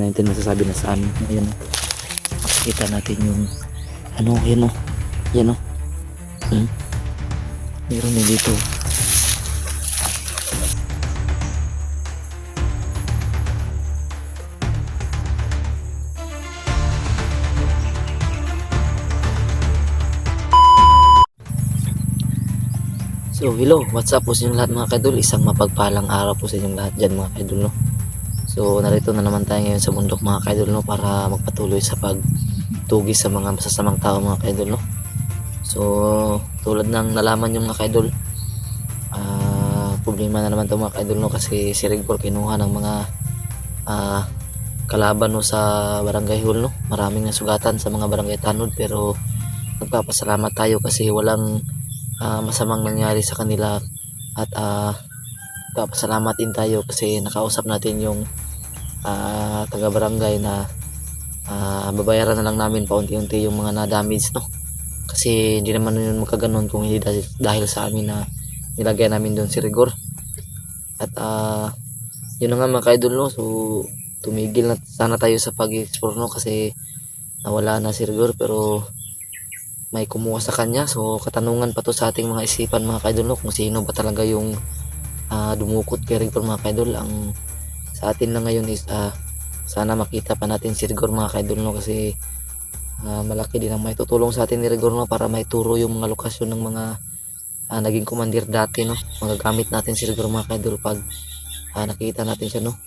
natin masasabi na sa amin. Ayan o. Makikita natin yung ano, yan o. Yan o. Meron din dito. So hello, what's up po sa inyong lahat mga kaidol. Isang mapagpalang araw po sa inyong lahat dyan mga kaidol, no? So narito na naman tayo ngayon sa bundok mga kaidol, no? Para magpatuloy sa pagtugis sa mga masasamang tao mga kaidol, no? So tulad ng nalaman yung mga kaidol, problema na naman ito mga kaidol, no? Kasi si Rigor kinuha ng mga kalaban, no, sa barangay hall, no? Maraming nasugatan sa mga barangay tanod, pero nagpapasalamat tayo kasi walang masamang nangyari sa kanila. At papasalamat din tayo kasi nakausap natin yung taga barangay na babayaran na lang namin paunti-unti yung mga na-damage, no? Kasi hindi naman yun magkaganon kung hindi dahil sa amin na nilagay namin doon si Rigor. At yun na nga mga kaidol, no? So tumigil na sana tayo sa pag-explore, no? Kasi nawala na si Rigor, pero may kumuha sa kanya. So katanungan pa to sa ating mga isipan mga kaidol, no? Kung sino ba talaga yung dumukot kay Rigor mga kaidol. Ang sa atin na ngayon is sana makita pa natin si Rigor mga kaidol, no? Kasi malaki din ang may tutulong sa atin ni Rigor, no? Para may turo yung mga lokasyon ng mga naging commander dati, no? Magagamit natin si Rigor mga kaidol pag nakita natin siya, no?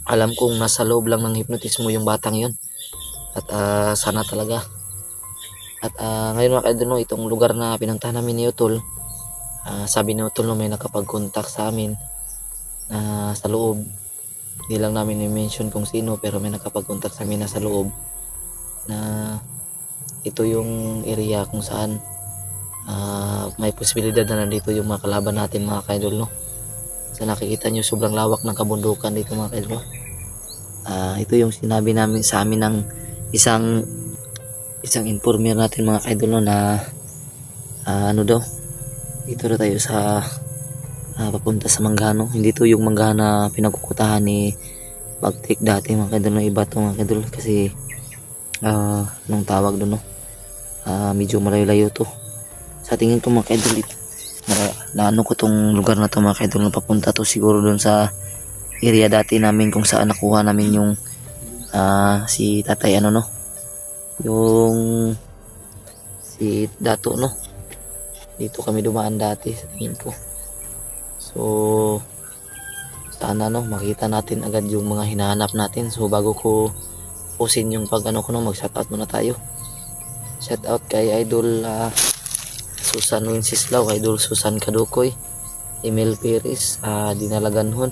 Alam kong nasa loob lang ng hypnotismo yung batang yun. At sana talaga. At ngayon mga kaidol, no, itong lugar na pinuntahan namin ni Utol, sabi ni Utol, no, may nakapag-contact sa amin sa loob. Hindi lang namin i-mention kung sino, pero may nakapag-contact sa amin na sa loob na ito yung area kung saan may posibilidad na nandito yung mga kalaban natin mga kaidol, no? So nakikita nyo sobrang lawak ng kabundukan dito mga kaidol, no? Ito yung sinabi namin sa amin ng isang informer natin mga kaidol, no, na ano daw, dito na tayo sa papunta sa Manggano. Hindi to yung Manggano na pinagkukutahan ni Bagtik dati mga kaidol, no? Iba to mga kaidol kasi nung tawag doon, no, medyo malayo-layo to. Sa tingin ko mga kaidol, naano ko tong lugar na to mga kaidol, no, papunta to siguro doon sa area dati namin kung saan nakuha namin yung si tatay, ano, no, yung si Dato, no? Dito kami dumaan dati sa tingin ko. So sana, no, makita natin agad yung mga hinahanap natin. So bago ko pusin yung pag ano ko, no, mag shoutout muna tayo. Shoutout kay Idol Susan Wenceslao, Idol Susan Kadukoy, Emil Perez, Dinalaganhon,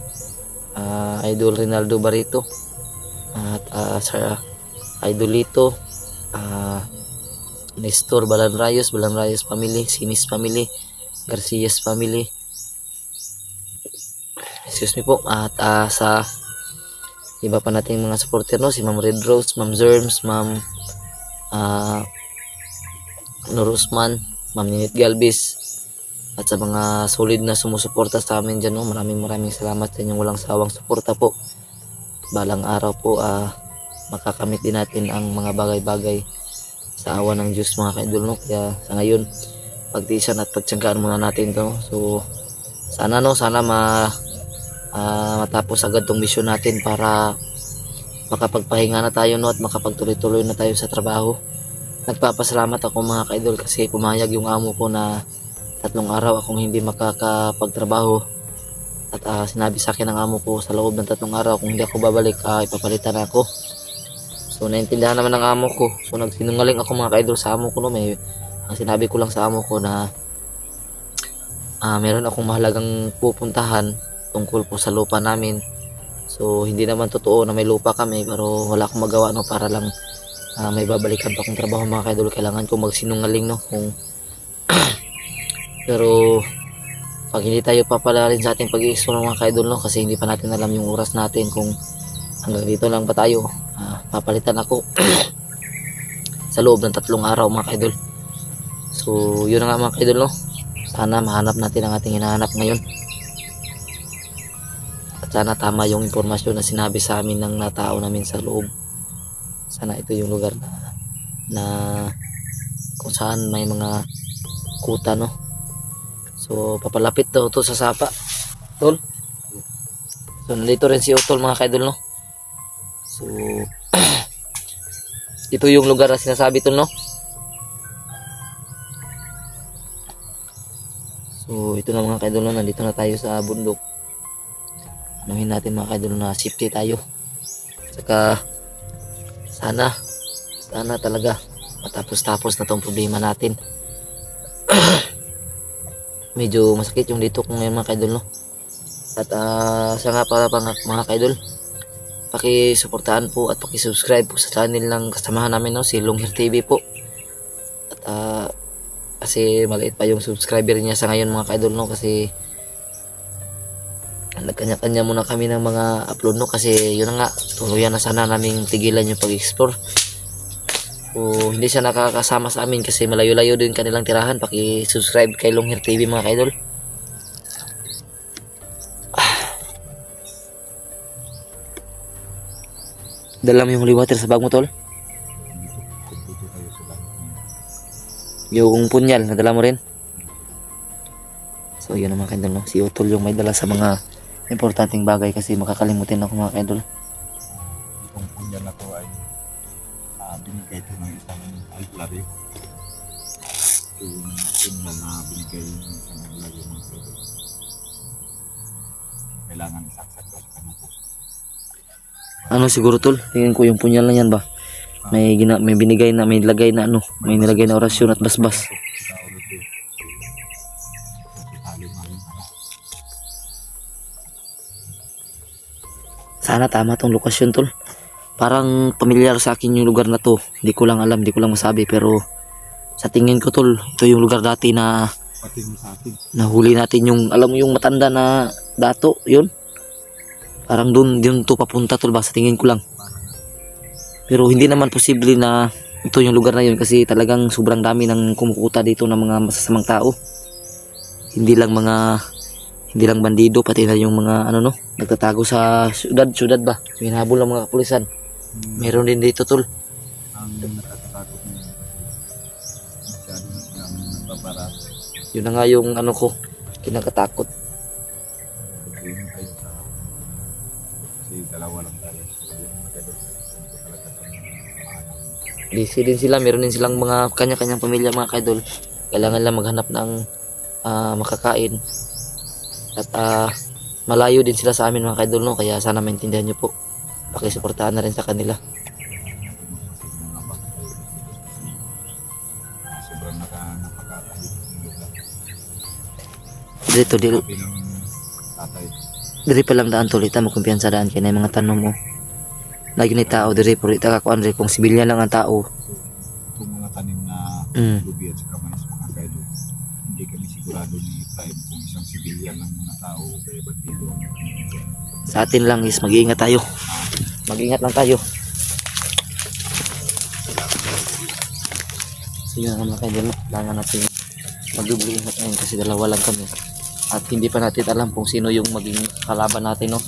Idol Rinaldo Barito, at sa Idolito, Nestor Balanrayos family, Sinis family, Garcias family, excuse me po. At sa iba pa nating mga supporter, no, si Ma'am Red Rose, Ma'am Zerms, Ma'am Norusman, Ma'am Ninit Galvis, at sa mga solid na sumusuporta sa amin dyan, no, maraming salamat sa inyong walang sawang suporta po. Balang araw po makakamit din natin ang mga bagay-bagay sa awa ng Diyos mga kaidol, no? Kaya sa ngayon pagtiisan at pagtiyagaan muna natin to, no? So sana, no, matapos agad tong mission natin para makapagpahinga na tayo, no, at makapagtuloy-tuloy na tayo sa trabaho. Nagpapasalamat ako mga kaidol kasi pumayag yung amo ko na 3 araw akong hindi makakapagtrabaho. At sinabi sa akin ng amo ko sa loob ng 3 araw kung hindi ako babalik, ipapalitan ako. So naintindihan naman ng amo ko. So nagsinungaling ako mga kaidol sa amo ko, no. Ang sinabi ko lang sa amo ko na meron akong mahalagang pupuntahan tungkol po sa lupa namin. So hindi naman totoo na may lupa kami, pero wala akong magawa, no, para lang may babalikan pa akong trabaho mga kaidol. Kailangan ko magsinungaling, no, kung pero pag hindi tayo papalalin sa ating pag-i-explore mga kaidol, no, kasi hindi pa natin alam yung oras natin, kung hanggang dito lang pa tayo, papalitan ako sa loob ng 3 araw mga kaidol. So yun na nga mga kaidol, no, sana mahanap natin ang ating hinahanap ngayon. At sana tama yung impormasyon na sinabi sa amin ng tao namin sa loob. Sana ito yung lugar na kung saan may mga kuta, no. So papalapit daw to sa sapa, tol. So nandito rin si Utol, mga kaidol, no. So ito yung lugar na sinasabi, tol, no. So ito na, mga kaidol, no. Nandito na tayo sa bundok. Anuhin natin, mga kaidol, na safety tayo. Saka sana talaga matapos-tapos na tong problema natin. Medyo masakit yung dito ko ngayon, mga kaidol, no. At siya nga pala, mga kaidol, pakisuportahan po at pakisubscribe po sa channel ng kasamahan namin, no, si Longhir TV po. At kasi maliit pa yung subscriber niya sa ngayon, mga kaidol, no, kasi nagkanya-kanya muna kami ng mga upload, no, kasi yun na nga, tuluyan na sana naming tigilan yung pag-explore. O hindi siya nakakasama sa amin kasi malayo-layo din kanilang tirahan. Paki-subscribe kay Longhir TV, mga kaidol. Dala mo yung holy water sa bag mo, tol? Yung punyal, nadala mo rin? So yun, mga kaidol, no? Si Utol yung may dala sa mga importanteng bagay kasi makakalimutin ako, mga kaidol. Itong punyal na to ay binigay ito ng isang albularyo. Ito yung punyal na binigay ng isang albularyo, mga kaidol. Kailangan isaksak ko sa kanyang puso. Ano siguro, tol? Tingin ko yung punyal na yan ba? May binigay na, may nilagay na may nilagay na orasyon at basbas. Sana tama tong lokasyon, tol. Parang pamilyar sa akin yung lugar na to. Hindi ko lang alam, hindi ko lang masabi, pero sa tingin ko, tol, ito yung lugar dati na nahuli natin yung, alam mo yung matanda na dato, yun. Parang doon to papunta, tol, ba, sa tingin ko lang. Pero hindi naman posible na ito yung lugar na yun kasi talagang sobrang dami ng kumukuta dito ng mga masasamang tao. Hindi lang bandido, pati na yung mga nagtatago sa syudad ba. Hinahabol ng mga kapulisan. Meron din dito, tol. Ang nakakatakot niya masyado na nagbabarat. Yun na nga yung ko, kinakatakot. Pagkain kayo sa kasi dalawa lang tayo. Busy din sila, meron din silang mga kanya-kanyang pamilya, mga kaidol. Kailangan lang maghanap ng makakain. At malayo din sila sa amin, mga kaidol, no? Kaya sana maintindihan nyo po. Pakisuportahan na rin sa kanila. Sobrang napakatahit ng lugar. Dito, Bilang tatay. diri pa lang daan, tol. Ita mo kumpiyansa daan kaya na yung mga tanong mo. Lagi ni tao diri, puro ita kakuan rin kung sibilyan lang ang tao. Itong mga tanim na lubi at saka mais, mga kaidol, hindi kami sigurado ni time kung isang sibilyan ng mga tao o kaya bandido ang Sa atin lang is mag-iingat tayo. Mag-iingat lang tayo. So yun ang mga kaidol, no? Kailangan natin mag-double ingat ngayon kasi dalawa lang kami. At hindi pa natin alam kung sino yung maging kalaban natin, no?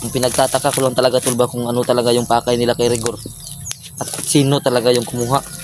Ang pinagtataka ko lang talaga, tol, ba, kung ano talaga yung pakay nila kay Rigor. At sino talaga yung kumuha.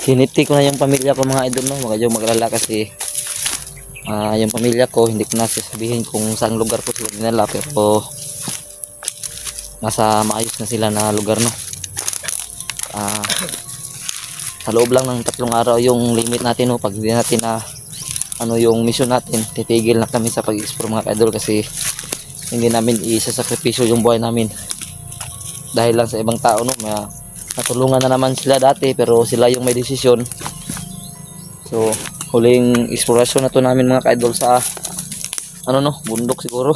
Sinipti ko na yung pamilya ko, mga idol, no? Huwag kayong maglala kasi yung pamilya ko hindi ko na sasabihin kung saan lugar ko sila dinala, pero nasa maayos na sila na lugar, no? Sa loob lang ng 3 araw yung limit natin, no? Pag hindi natin na yung mission natin, titigil na kami sa pag-explore, mga idol, kasi hindi namin isasakripisyo yung buhay namin dahil lang sa ibang tao, no? Natulungan na naman sila dati pero sila yung may desisyon. So huling explorasyon na to namin mga ka-idol sa ano no, bundok siguro.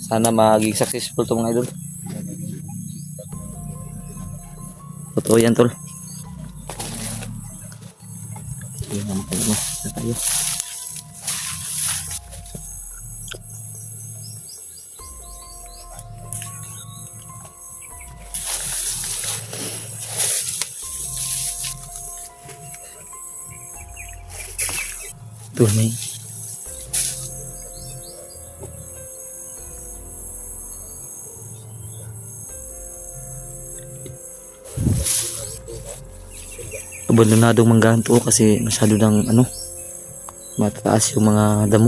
Sana maging successful to mga idol. Totoo yan tol. Ayun naman tayo, na tayo. Tunay. Abandonadong manggahan to kasi masyado ng ano, mataas yung mga damo.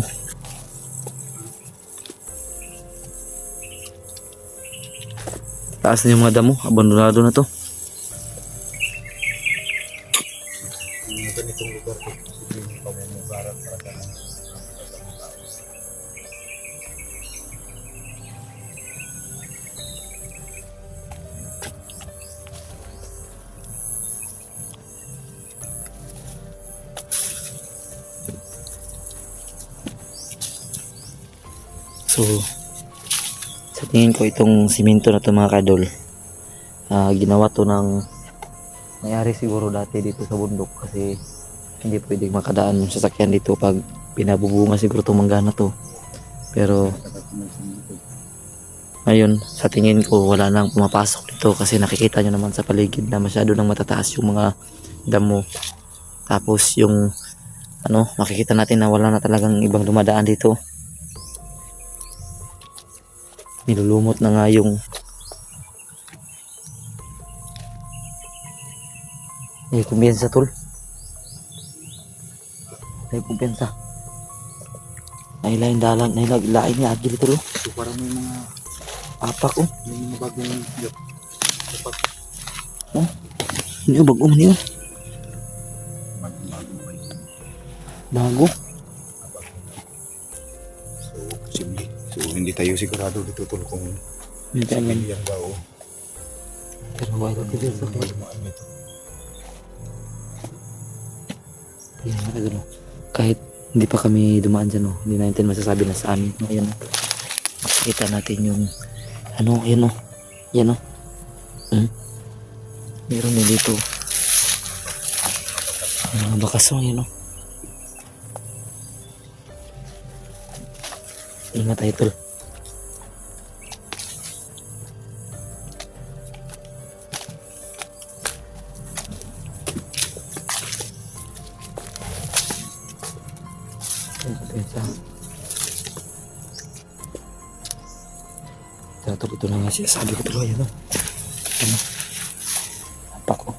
Taas na yung mga damo, abandonado na to. Yung ganitong lugar ko, hindi pa may mugaran para ka ng So, sa tingin ko itong simento na to mga kadol, ginawa to ng nangyari siguro dati dito sa bundok kasi hindi pwedeng makadaan yung sasakyan dito pag pinabubunga siguro itong mangga na to. Pero ngayon sa tingin ko wala nang pumapasok dito kasi nakikita nyo naman sa paligid na masyado nang matataas yung mga damo. Tapos yung ano, makikita natin na wala na talagang ibang dumadaan dito. Nilulumot na nga yung kumpiyansa tol. Kumpiyansa. Nailain dalang, nailain niya agil tol. so parang may mga Apak oh. may mga bagong yun. Ano bago man yun? Bagong pa yun. Bago. So, posible. So, hindi tayo sigurado dito tol kung Hindi tayo man. yan ba o Pero wala ko dito. dumaan nito. Yan mga kadol. Kahit hindi pa kami dumaan dyan oh. Hindi natin masasabi na sa amin. Ayan oh. Makikita natin yung ano, yan oh. Yan oh. Meron din dito. Mga bakas oh, yan oh. Ingat tayo tol. Ito na nga siya. Sabi ko tuloy ano. Ano? Apak ko.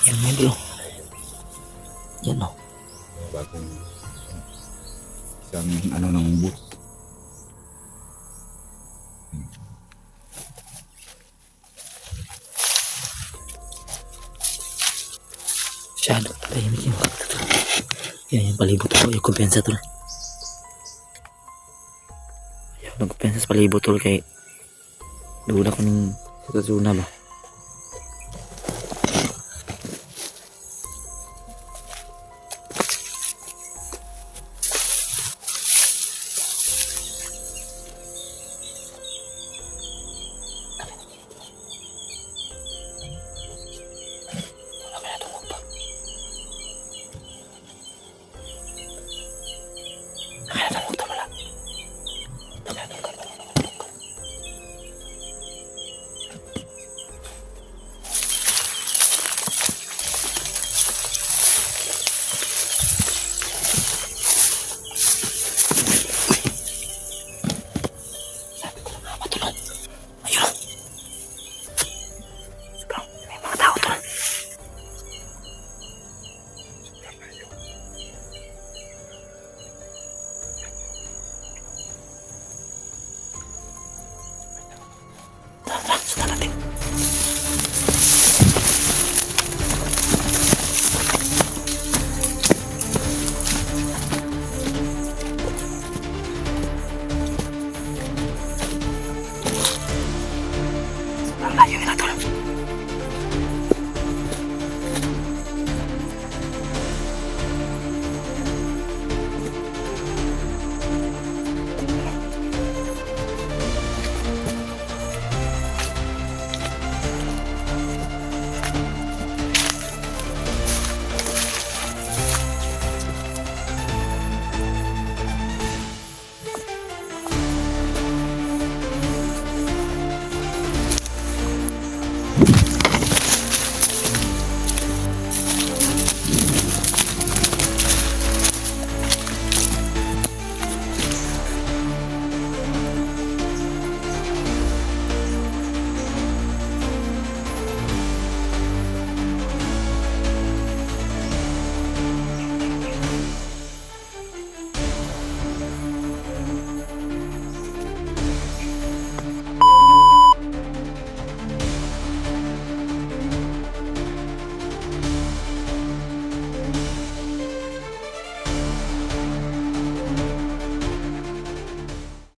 Yan medyo. Yan o. Bagong isang ano ng boot. Shadow. Tahimik yung kakta tol. Yan yung palibot ko. Yung kumpensa tol. Nagpensa sa palibot tol kay duda ko ng sa zona ba.